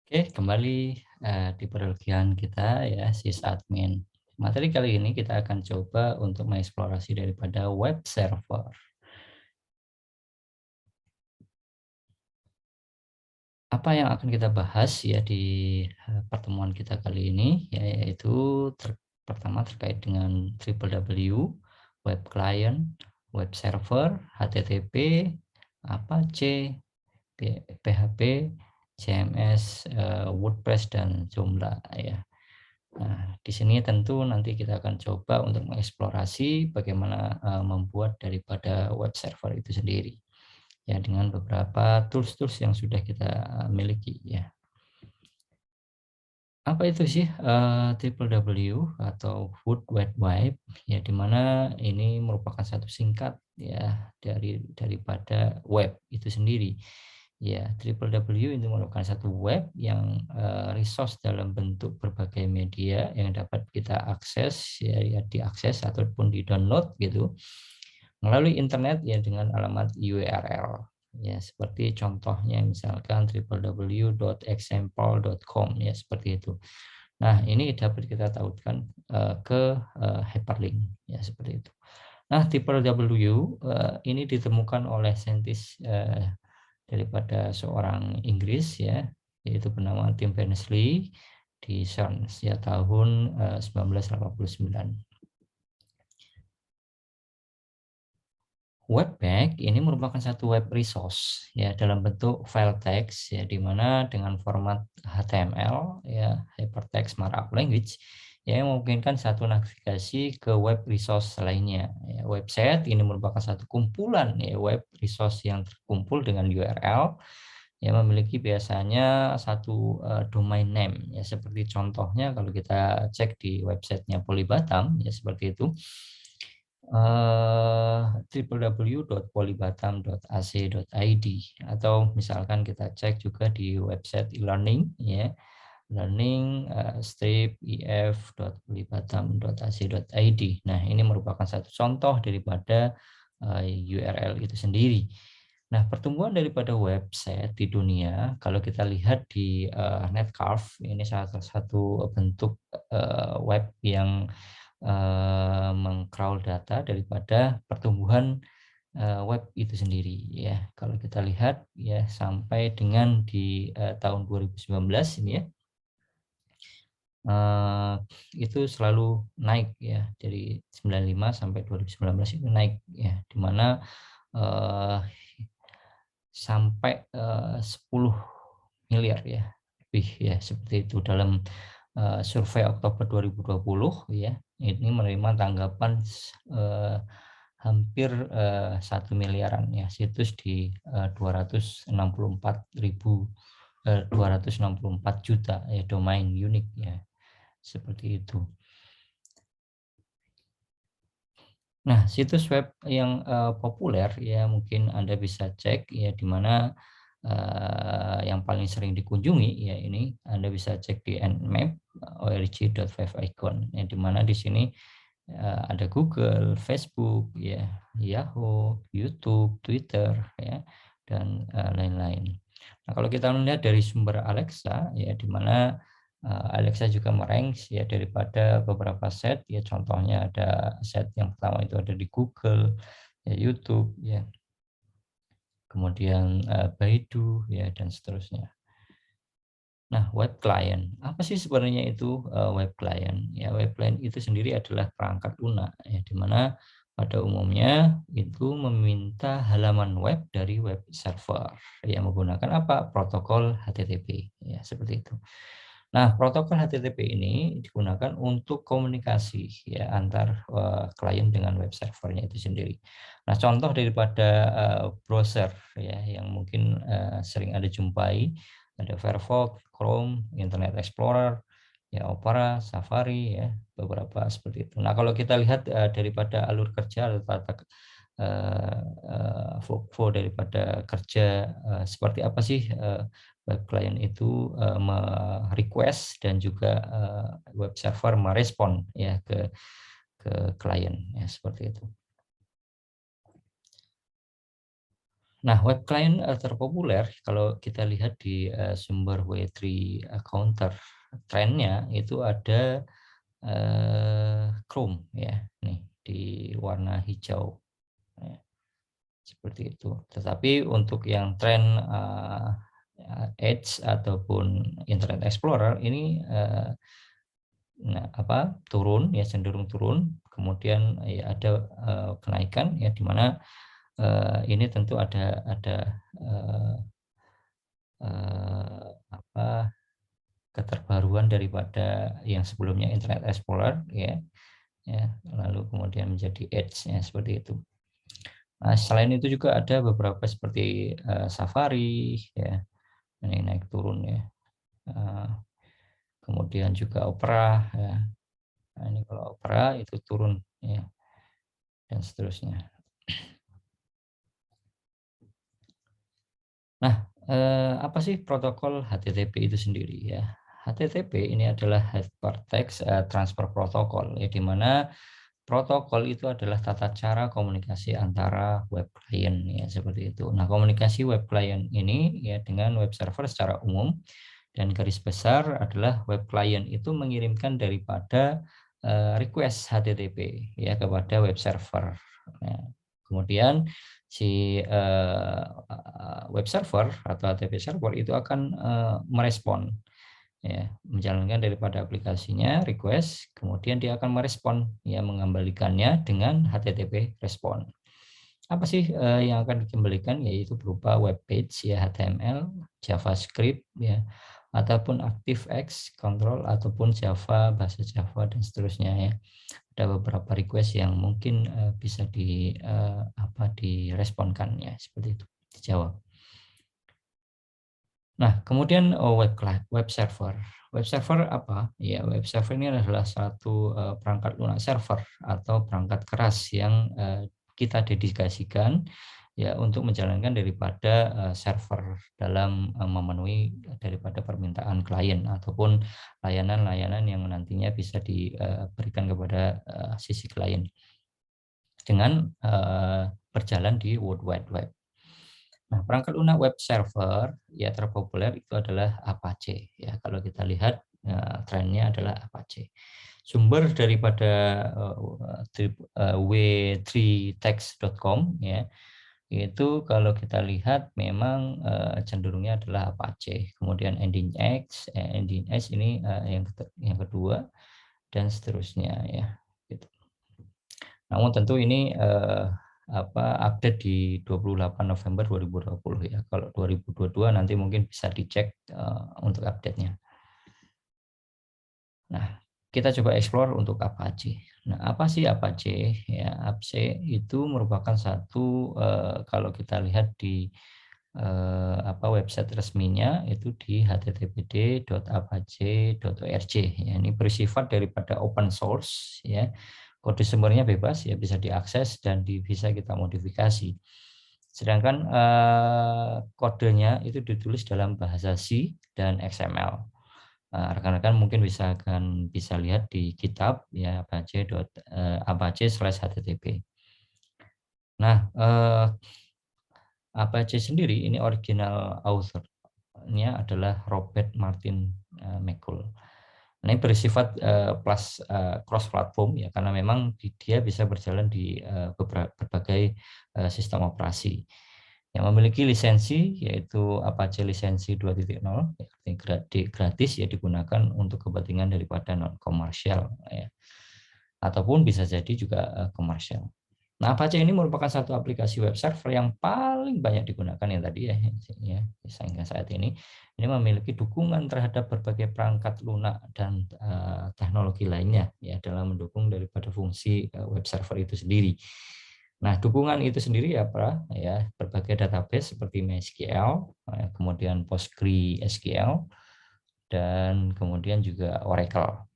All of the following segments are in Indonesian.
Oke, kembali di perkuliahan kita ya, sysadmin. Materi kali ini kita akan coba untuk mengeksplorasi daripada web server. Apa yang akan kita bahas ya di pertemuan kita kali ini, yaitu pertama terkait dengan www, web client, web server, HTTP, Apache, PHP, CMS, WordPress, dan Joomla ya. Nah, di sini tentu nanti kita akan coba untuk mengeksplorasi bagaimana membuat daripada web server itu sendiri. Ya, dengan beberapa tools-tools yang sudah kita miliki ya. Apa itu sih www atau World Wide Web? Ya, di mana ini merupakan satu singkat ya daripada web itu sendiri. Ya, www itu merupakan satu web yang resource dalam bentuk berbagai media yang dapat kita akses ya diakses ataupun di-download gitu melalui internet ya dengan alamat URL. Ya, seperti contohnya misalkan www.example.com ya seperti itu. Nah, ini dapat kita tautkan ke hyperlink ya seperti itu. Nah, www ini ditemukan oleh saintis daripada seorang Inggris ya, yaitu bernama Tim Berners-Lee di CERN ya tahun 1989. Webpack ini merupakan satu web resource ya dalam bentuk file text ya di mana dengan format HTML ya hypertext markup language ya yang memungkinkan satu navigasi ke web resource lainnya. Ya, website ini merupakan satu kumpulan ya web resource yang terkumpul dengan URL yang memiliki biasanya satu domain name ya seperti contohnya kalau kita cek di websitenya Polybatam ya seperti itu www.polybatam.ac.id atau misalkan kita cek juga di website e-learning ya learning ef.polybatam.ac.id. Nah, ini merupakan satu contoh daripada URL itu sendiri. Nah, pertumbuhan daripada website di dunia, kalau kita lihat di Netcarve, ini salah satu bentuk web yang mengcrawl data daripada pertumbuhan web itu sendiri ya. Kalau kita lihat ya sampai dengan di tahun 2019 ini ya itu selalu naik ya dari 95 sampai 2019 itu naik ya di mana eh, sampai 10 miliar ya lebih ya seperti itu dalam survei Oktober 2020 ya ini menerima tanggapan hampir 1 miliaran ya situs di 264 juta ya domain unik ya seperti itu. Nah, situs web yang populer ya mungkin Anda bisa cek ya di mana yang paling sering dikunjungi ya ini Anda bisa cek di nmap org.favicon ya di mana di sini ada Google, Facebook ya, Yahoo, YouTube, Twitter ya dan lain-lain. Nah, kalau kita melihat dari sumber Alexa ya di mana Alexa juga meranks ya daripada beberapa set ya contohnya ada set yang pertama itu ada di Google ya YouTube ya kemudian Baidu ya dan seterusnya. Nah, web client apa sih sebenarnya itu web client ya web client itu sendiri adalah perangkat lunak ya di mana pada umumnya itu meminta halaman web dari web server yang menggunakan apa protokol HTTP ya seperti itu. Nah, protokol HTTP ini digunakan untuk komunikasi ya antar klien dengan web servernya itu sendiri. Nah, contoh daripada browser ya yang mungkin sering Anda jumpai ada Firefox, Chrome, Internet Explorer, ya Opera, Safari ya beberapa seperti itu. Nah, kalau kita lihat daripada alur kerja atau tata flow daripada kerja seperti apa sih web client itu request dan juga web server merespon ya ke klien ya seperti itu. Nah, web client terpopuler kalau kita lihat di sumber W3 Counter trennya itu ada Chrome ya, nih di warna hijau. Ya, seperti itu. Tetapi untuk yang tren Edge ataupun Internet Explorer ini turun ya, cenderung turun. Kemudian ya ada kenaikan ya, di mana ini tentu ada keterbaruan daripada yang sebelumnya Internet Explorer ya, lalu kemudian menjadi Edge ya, seperti itu. Nah, selain itu juga ada beberapa seperti Safari ya, ini naik turun ya. Kemudian juga Opera ya. Nah, ini kalau Opera itu turun ya, dan seterusnya. Nah, apa sih protokol HTTP itu sendiri ya? HTTP ini adalah Hypertext Transfer Protocol ya, di mana protokol itu adalah tata cara komunikasi antara web client ya, seperti itu. Nah, komunikasi web client ini ya dengan web server secara umum, dan garis besar adalah web client itu mengirimkan daripada request HTTP ya kepada web server. Nah, kemudian si web server atau HTTP server itu akan merespon ya, menjalankan daripada aplikasinya request, kemudian dia akan merespon ya, mengembalikannya dengan HTTP respon. Apa sih yang akan dikembalikan, yaitu berupa web page ya, HTML, JavaScript ya, ataupun ActiveX, Control, ataupun Java, bahasa Java, dan seterusnya ya. Ada beberapa request yang mungkin bisa diresponkan ya, seperti itu, dijawab. Nah, kemudian web server. Web server apa? Ya, web server ini adalah satu perangkat lunak server atau perangkat keras yang kita dedikasikan ya untuk menjalankan daripada server dalam memenuhi daripada permintaan klien ataupun layanan-layanan yang nantinya bisa diberikan kepada sisi klien dengan berjalan di World Wide Web. Nah, perangkat lunak web server ya terpopuler itu adalah Apache ya. Kalau kita lihat trennya adalah Apache. Sumber daripada w3text.com ya, itu kalau kita lihat memang cenderungnya adalah Apache. Kemudian Nginx ini yang kedua, dan seterusnya ya. Gitu. Namun tentu ini update di 28 November 2020 ya. Kalau 2022 nanti mungkin bisa dicek untuk update-nya. Nah, kita coba explore untuk Apache. Nah, apa sih Apache? Ya, Apache itu merupakan satu kalau kita lihat di website resminya itu di httpd.apache.org ya. Ini bersifat daripada open source ya. Kode sumbernya bebas ya, bisa diakses dan bisa kita modifikasi. Sedangkan kodenya itu ditulis dalam bahasa C dan XML. Rekan-rekan mungkin bisa lihat di GitHub ya, apache/http. Nah, Apache sendiri ini original author-nya adalah Robert Martin McCool. Ini bersifat cross platform ya, karena memang dia bisa berjalan di berbagai sistem operasi. Yang memiliki lisensi yaitu Apache lisensi 2.0 gratis ya, digunakan untuk kepentingan daripada non komersial ya, ataupun bisa jadi juga komersial. Nah, Apache ini merupakan satu aplikasi web server yang paling banyak digunakan yang tadi ya, sehingga saat ini memiliki dukungan terhadap berbagai perangkat lunak dan teknologi lainnya ya, dalam mendukung daripada fungsi web server itu sendiri. Nah, dukungan itu sendiri apa ya, berbagai database seperti MySQL, kemudian PostgreSQL, dan kemudian juga Oracle.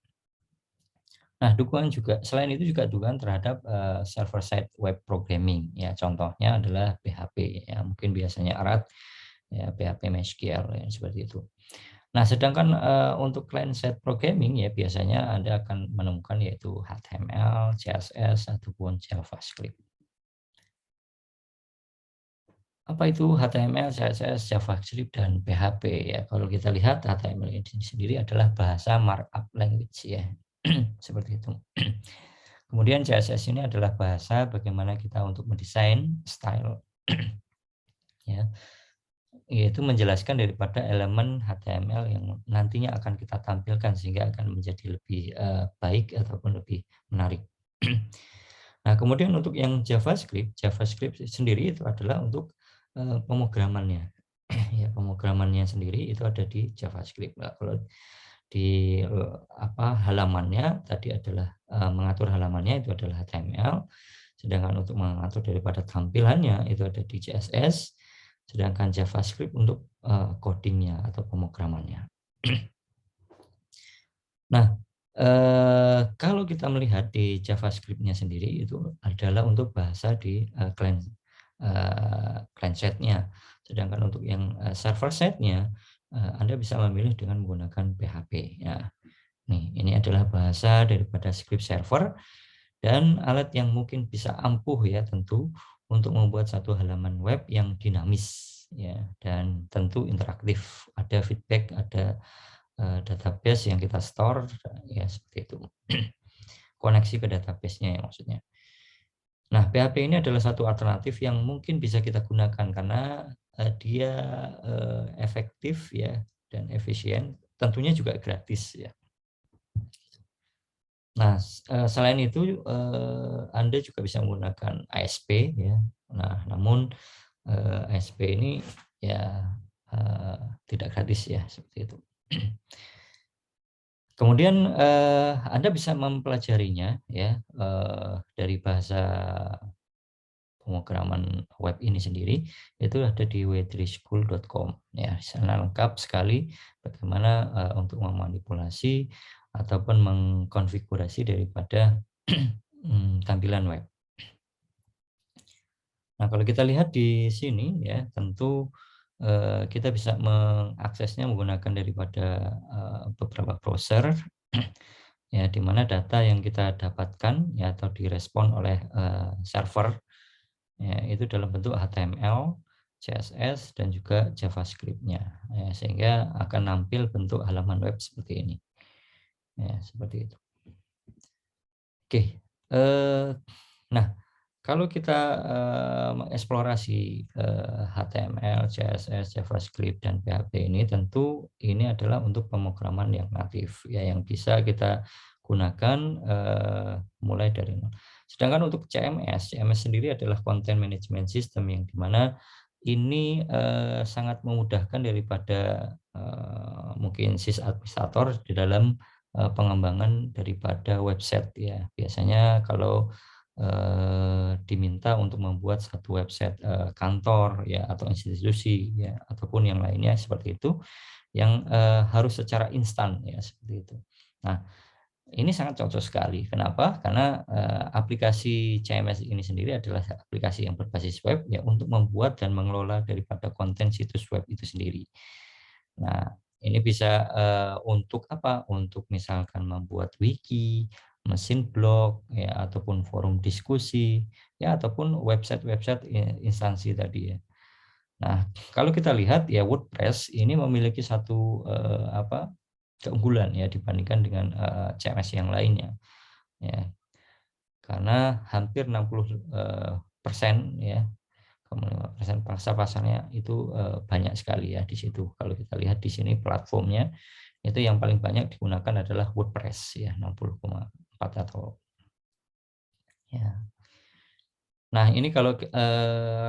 Nah, dukungan juga selain itu juga dukungan terhadap server side web programming ya, contohnya adalah PHP ya, mungkin biasanya erat ya, PHP MySQL ya, seperti itu. Nah, sedangkan untuk client side programming ya, biasanya Anda akan menemukan yaitu HTML, CSS, ataupun JavaScript. Apa itu HTML, CSS, JavaScript, dan PHP ya. Kalau kita lihat HTML ini sendiri adalah bahasa markup language ya. Seperti itu. Kemudian CSS ini adalah bahasa bagaimana kita untuk mendesain style ya. Yaitu menjelaskan daripada elemen HTML yang nantinya akan kita tampilkan sehingga akan menjadi lebih baik ataupun lebih menarik. Nah, kemudian untuk yang JavaScript sendiri itu adalah untuk pemrogramannya. Ya, pemrogramannya sendiri itu ada di JavaScript. Nah, kalau di halamannya tadi adalah mengatur halamannya itu adalah HTML, sedangkan untuk mengatur daripada tampilannya itu ada di CSS, sedangkan JavaScript untuk codingnya atau pemrogramannya. Nah, kalau kita melihat di JavaScript-nya sendiri itu adalah untuk bahasa di client side-nya. Sedangkan untuk yang server side-nya, Anda bisa memilih dengan menggunakan PHP. Ya. Nih, ini adalah bahasa daripada script server dan alat yang mungkin bisa ampuh ya tentu untuk membuat satu halaman web yang dinamis ya dan tentu interaktif. Ada feedback, ada database yang kita store ya seperti itu. Koneksi ke database-nya ya maksudnya. Nah, PHP ini adalah satu alternatif yang mungkin bisa kita gunakan karena dia efektif ya dan efisien, tentunya juga gratis ya. Nah, selain itu Anda juga bisa menggunakan ASP ya. Nah, namun ASP ini ya tidak gratis ya seperti itu. Kemudian Anda bisa mempelajarinya ya dari bahasa pemrograman web ini sendiri itu ada di w3school.com ya. Di sana lengkap sekali bagaimana untuk memanipulasi ataupun mengkonfigurasi daripada tampilan web. Nah, kalau kita lihat di sini ya, tentu kita bisa mengaksesnya menggunakan daripada beberapa browser ya, di mana data yang kita dapatkan ya atau direspon oleh server ya, itu dalam bentuk HTML, CSS dan juga JavaScript-nya ya, sehingga akan nampil bentuk halaman web seperti ini ya, seperti itu. Oke, nah kalau kita mengeksplorasi HTML, CSS, JavaScript, dan PHP ini tentu ini adalah untuk pemrograman yang natif ya yang bisa kita gunakan mulai dari nol. Sedangkan untuk CMS sendiri adalah Content Management System yang dimana ini sangat memudahkan daripada mungkin sysadministrator di dalam pengembangan daripada website ya. Biasanya kalau diminta untuk membuat satu website kantor ya atau institusi ya ataupun yang lainnya seperti itu yang harus secara instan ya seperti itu. Nah, ini sangat cocok sekali. Kenapa? Karena aplikasi CMS ini sendiri adalah aplikasi yang berbasis web ya untuk membuat dan mengelola daripada konten situs web itu sendiri. Nah, ini bisa untuk apa? Untuk misalkan membuat wiki, mesin blog, ya ataupun forum diskusi, ya ataupun website-website instansi tadi ya. Nah, kalau kita lihat ya WordPress ini memiliki satu keunggulan ya dibandingkan dengan CMS yang lainnya. Ya, karena hampir 60% ya 5% pasar-pasarnya itu banyak sekali ya di situ. Kalau kita lihat di sini platformnya itu yang paling banyak digunakan adalah WordPress ya 60,4 atau ya. Nah, ini kalau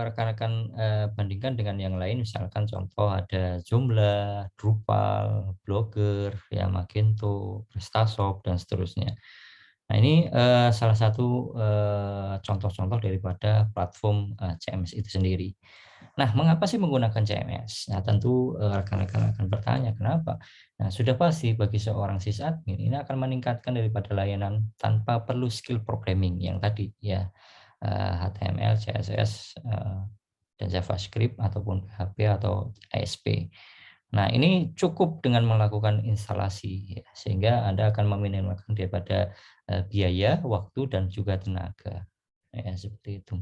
rekan-rekan bandingkan dengan yang lain misalkan contoh ada Joomla, Drupal, Blogger, ya Magento, PrestaShop dan seterusnya. Nah, ini salah satu contoh-contoh daripada platform CMS itu sendiri. Nah, mengapa sih menggunakan CMS? Nah, tentu rekan-rekan akan bertanya, kenapa? Nah, sudah pasti bagi seorang sysadmin ini akan meningkatkan daripada layanan tanpa perlu skill programming yang tadi ya, HTML, CSS, dan JavaScript ataupun PHP atau ASP. Nah, ini cukup dengan melakukan instalasi ya, sehingga Anda akan meminimalkan daripada biaya, waktu dan juga tenaga. ya seperti itu.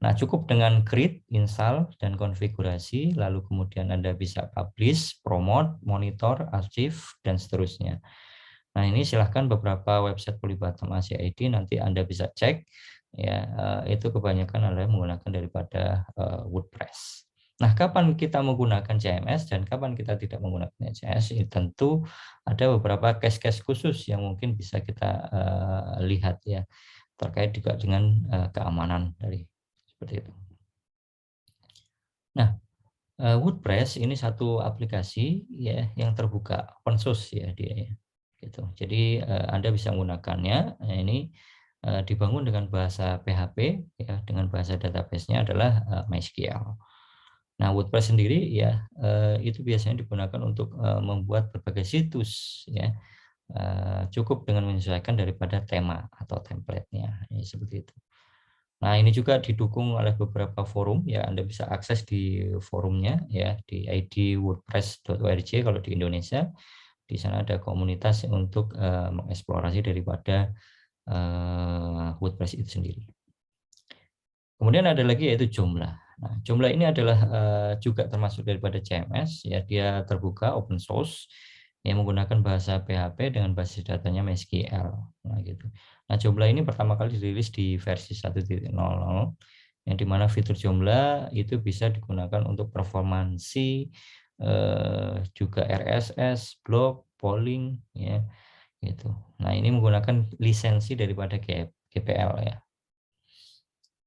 Nah, cukup dengan create, install, dan konfigurasi, lalu kemudian Anda bisa publish, promote, monitor, archive, dan seterusnya. Nah, ini silahkan beberapa website Polybatam Asia ID nanti Anda bisa cek, ya itu kebanyakan adalah menggunakan daripada WordPress. Nah, kapan kita menggunakan CMS dan kapan kita tidak menggunakan CMS, ini tentu ada beberapa case-case khusus yang mungkin bisa kita lihat ya, terkait juga dengan keamanan dari seperti itu. Nah, WordPress ini satu aplikasi ya yang terbuka, open source ya dia ya. Gitu. Jadi Anda bisa menggunakannya. Nah, ini dibangun dengan bahasa PHP ya, dengan bahasa database-nya adalah MySQL. Nah, WordPress sendiri ya itu biasanya digunakan untuk membuat berbagai situs ya. Cukup dengan menyesuaikan daripada tema atau template-nya ya, seperti itu. Nah, ini juga didukung oleh beberapa forum ya, Anda bisa akses di forumnya ya di id wordpress.org kalau di Indonesia. Di sana ada komunitas untuk mengeksplorasi daripada WordPress itu sendiri. Kemudian ada lagi yaitu Joomla. Nah, Joomla ini adalah juga termasuk daripada CMS ya, dia terbuka open source yang menggunakan bahasa PHP dengan basis datanya MySQL. Nah, gitu. Nah, Joomla ini pertama kali dirilis di versi 1.0 yang dimana fitur Joomla itu bisa digunakan untuk performansi juga RSS, blog, polling ya gitu. Nah, ini menggunakan lisensi daripada GPL ya.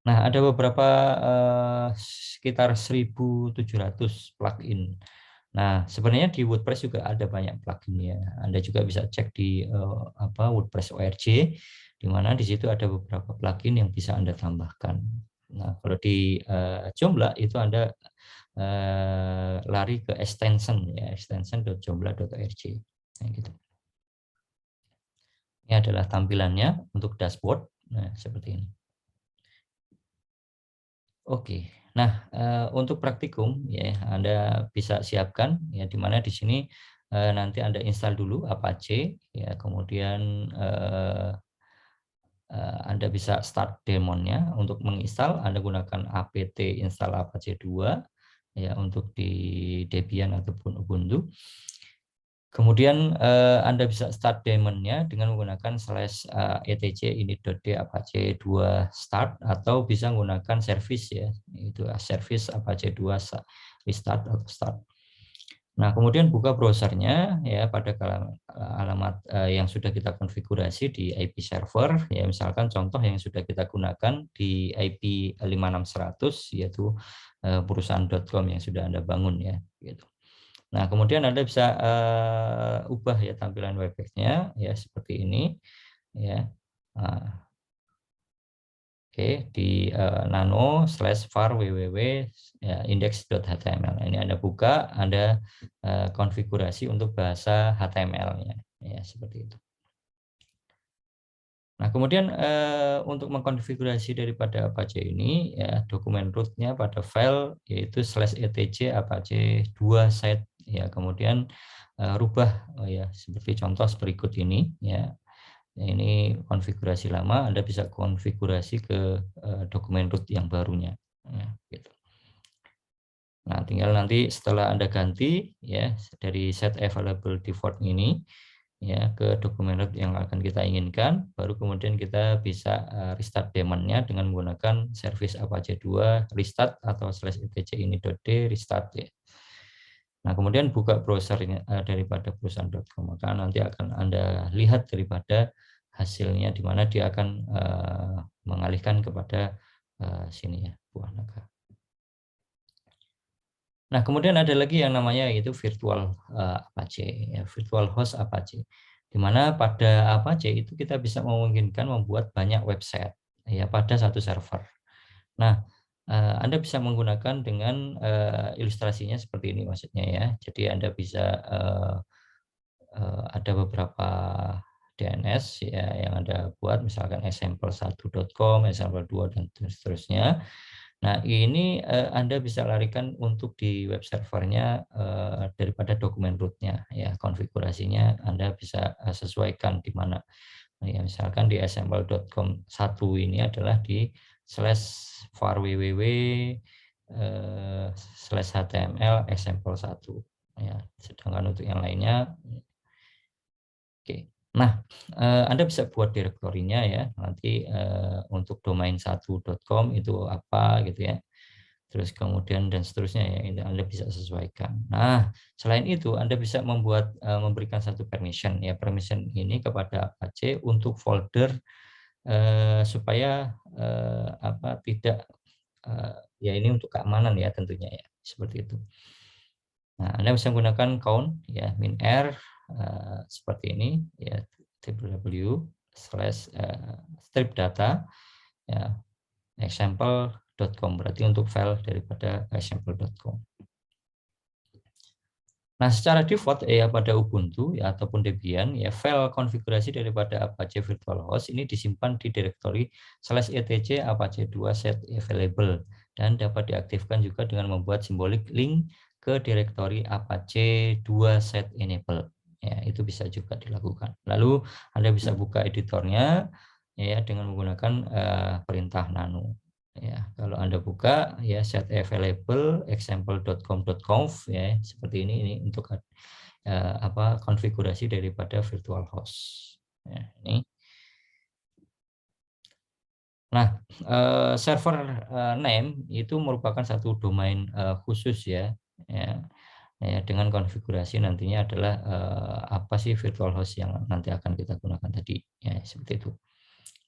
Nah, ada beberapa sekitar 1.700 plugin. Nah, sebenarnya di WordPress juga ada banyak plugin ya. Anda juga bisa cek di WordPress ORG, di mana di situ ada beberapa plugin yang bisa Anda tambahkan. Nah, kalau di Joomla itu Anda lari ke extension ya, extension.joomla.org. Nah, gitu. Ini adalah tampilannya untuk dashboard. Nah, seperti ini. Oke. Nah, untuk praktikum ya Anda bisa siapkan ya, di mana di sini nanti Anda install dulu Apache ya, kemudian Anda bisa start demonnya. Untuk menginstal Anda gunakan apt install Apache 2 ya untuk di Debian ataupun Ubuntu. Kemudian Anda bisa start daemonnya dengan menggunakan /etc init.d apache 2 start, atau bisa menggunakan service ya, itu service apache 2 restart atau start. Nah, kemudian buka browsernya ya pada alamat yang sudah kita konfigurasi di IP server ya, misalkan contoh yang sudah kita gunakan di IP 56100 yaitu perusahaan.com yang sudah Anda bangun ya gitu. Nah, kemudian Anda bisa ubah ya tampilan webpack-nya ya seperti ini ya. Nah, oke, di nano/var www ya, index.html. Ini Anda buka, Anda konfigurasi untuk bahasa HTML-nya ya seperti itu. Nah, kemudian untuk mengkonfigurasi daripada Apache ini ya, dokumen root-nya pada file yaitu /etc apache 2 set ya, kemudian rubah ya seperti contoh berikut ini ya. Ini konfigurasi lama, Anda bisa konfigurasi ke dokumen root yang barunya ya, gitu. Nah, tinggal nanti setelah Anda ganti ya dari set available default ini ya ke dokumen root yang akan kita inginkan, baru kemudian kita bisa restart daemonnya dengan menggunakan service apache 2 restart atau /etc ini.d restart ya. Nah, kemudian buka browsernya daripada perusahaan.com, maka nanti akan Anda lihat daripada hasilnya di mana dia akan mengalihkan kepada sini ya, buah naga. Nah, kemudian ada lagi yang namanya yaitu virtual Apache, ya, virtual host Apache, di mana pada Apache itu kita bisa memungkinkan membuat banyak website ya pada satu server. Nah, Anda bisa menggunakan dengan ilustrasinya seperti ini maksudnya ya. Jadi Anda bisa ada beberapa DNS ya yang Anda buat, misalkan example1.com, example2 dan seterusnya. Nah, ini Anda bisa larikan untuk di web servernya daripada dokumen root-nya ya, konfigurasinya Anda bisa sesuaikan di mana. Ya, misalkan di example.com 1 ini adalah di /var www /html example1 ya. Sedangkan untuk yang lainnya oke. Nah, Anda bisa buat direktorinya ya. Nanti untuk domain1.com itu apa gitu ya. Terus kemudian dan seterusnya ya, itu Anda bisa sesuaikan. Nah, selain itu Anda bisa memberikan satu permission ya. Permission ini kepada Apache untuk folder supaya tidak ya ini untuk keamanan ya tentunya ya, seperti itu. Nah, Anda bisa menggunakan count ya -r seperti ini ya, www/strip data ya example.com, berarti untuk file daripada example.com. Nah, secara default ya pada Ubuntu ya ataupun Debian ya, file konfigurasi daripada Apache Virtual Host ini disimpan di direktori /etc apache2 set available dan dapat diaktifkan juga dengan membuat simbolik link ke direktori apache2 set enable. Ya, itu bisa juga dilakukan. Lalu Anda bisa buka editornya ya dengan menggunakan perintah nano. Ya, kalau Anda buka ya set available example.com.conf ya seperti ini untuk konfigurasi daripada virtual host. Ya, ini. Nah, server name itu merupakan satu domain khusus ya. Ya, dengan konfigurasi nantinya adalah apa sih virtual host yang nanti akan kita gunakan tadi ya seperti itu.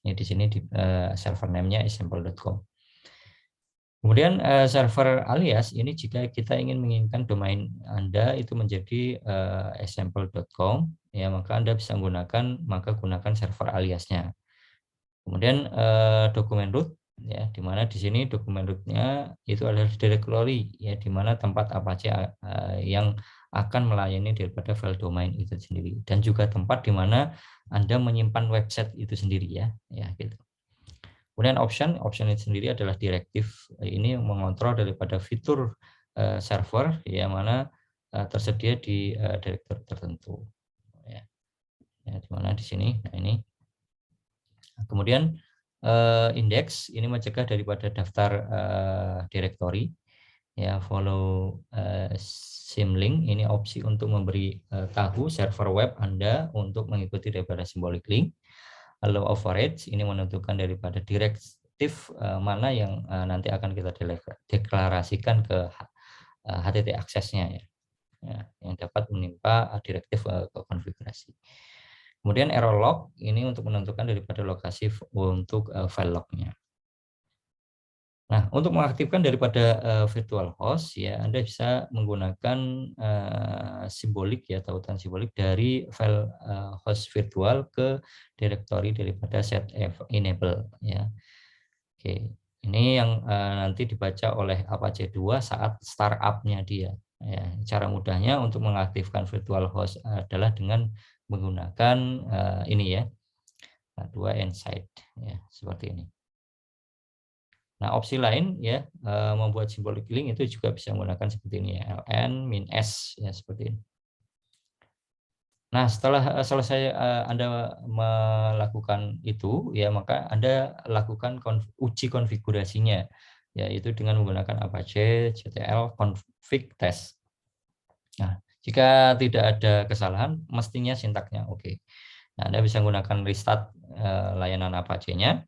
Ini di sini di server name-nya example.com. Kemudian server alias ini jika kita menginginkan domain Anda itu menjadi example.com ya, maka Anda bisa gunakan server aliasnya. Kemudian dokumen root ya, di mana di sini dokumen root-nya itu adalah directory ya, di mana tempat Apache yang akan melayani daripada file domain itu sendiri, dan juga tempat di mana Anda menyimpan website itu sendiri ya gitu. Kemudian option itu sendiri adalah direktif, ini mengontrol daripada fitur server yang mana tersedia di direktur tertentu ya. Di mana di sini. Nah, ini. Kemudian indeks ini mencegah daripada daftar direktori ya. Follow symlink ini opsi untuk memberi tahu server web Anda untuk mengikuti daripada simbolik link. Allow override ini menentukan daripada direktif mana yang nanti akan kita deklarasikan ke HTTP aksesnya ya, yang dapat menimpa direktif ke konfigurasi. Kemudian error log ini untuk menentukan daripada lokasi untuk file lognya. Nah, untuk mengaktifkan daripada virtual host ya, Anda bisa menggunakan simbolik ya, tautan simbolik dari file host virtual ke direktori daripada set enable ya. Oke, ini yang nanti dibaca oleh Apache 2 saat startup-nya dia. Ya, cara mudahnya untuk mengaktifkan virtual host adalah dengan menggunakan ini ya, 2 inside ya, seperti ini. Nah, opsi lain ya, membuat simbolik link itu juga bisa menggunakan seperti ini ya, ln -s ya, seperti ini. Nah, setelah selesai Anda melakukan itu ya, maka Anda lakukan uji konfigurasinya, yaitu dengan menggunakan Apache CTL config test. Nah, jika tidak ada kesalahan, mestinya sintaknya oke. Nah, Anda bisa menggunakan restart layanan Apache-nya,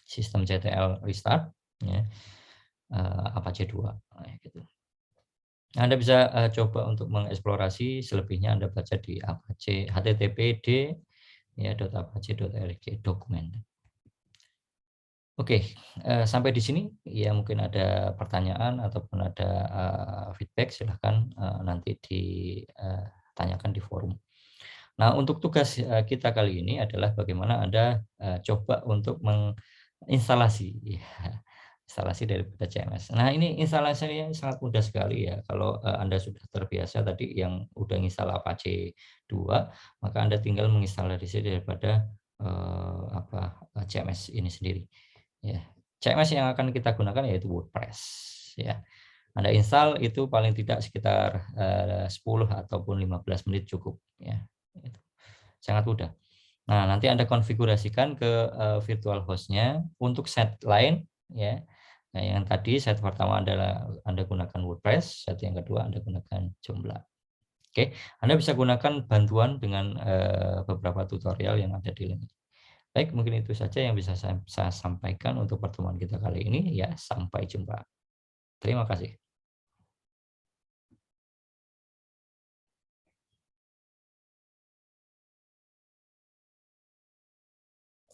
sistem CTL restart ya, Apache 2 gitu. Anda bisa coba untuk mengeksplorasi selebihnya, Anda baca di Apache httpd ya .apache.org dokumen. Oke, sampai di sini ya, mungkin ada pertanyaan ataupun ada feedback, silahkan nanti ditanyakan di forum. Nah, untuk tugas kita kali ini adalah bagaimana Anda coba untuk menginstalasi ya, instalasi daripada CMS. Nah, ini instalasinya sangat mudah sekali ya. Kalau Anda sudah terbiasa tadi yang udah install Apache 2, maka Anda tinggal menginstalasi daripada CMS ini sendiri. Ya, CMS yang akan kita gunakan yaitu WordPress ya. Anda install itu paling tidak sekitar 10 ataupun 15 menit cukup ya. Sangat mudah. Nah, nanti Anda konfigurasikan ke virtual host-nya untuk set lain ya. Nah, yang tadi set pertama adalah Anda gunakan WordPress, set yang kedua Anda gunakan Joomla. Oke, Anda bisa gunakan bantuan dengan beberapa tutorial yang ada di link. Baik, mungkin itu saja yang bisa saya sampaikan untuk pertemuan kita kali ini ya. Sampai jumpa. Terima kasih.